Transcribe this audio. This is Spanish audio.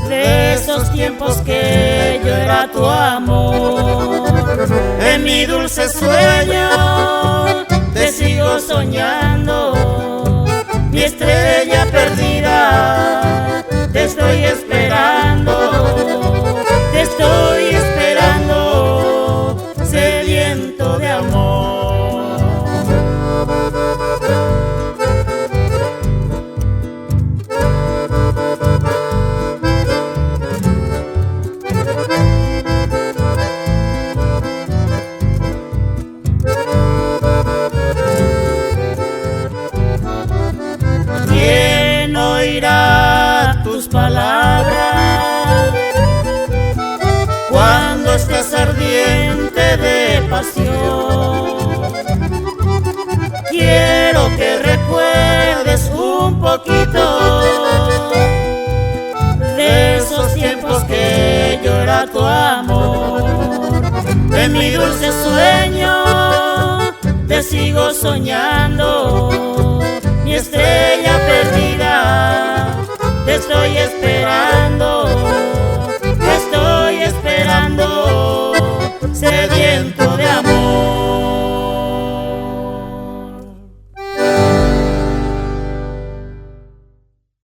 de esos tiempos que yo era tu amor. En mi dulce sueño te sigo soñando, mi estrella perdida, te estoy esperando, sediento de amor. ¿Quién oirá tus palabras cuando estés ardiente de pasión? Quiero que recuerdes un poquito de esos tiempos que yo era tu amor. En mi dulce sueño te sigo soñando, mi estrella perdida, te estoy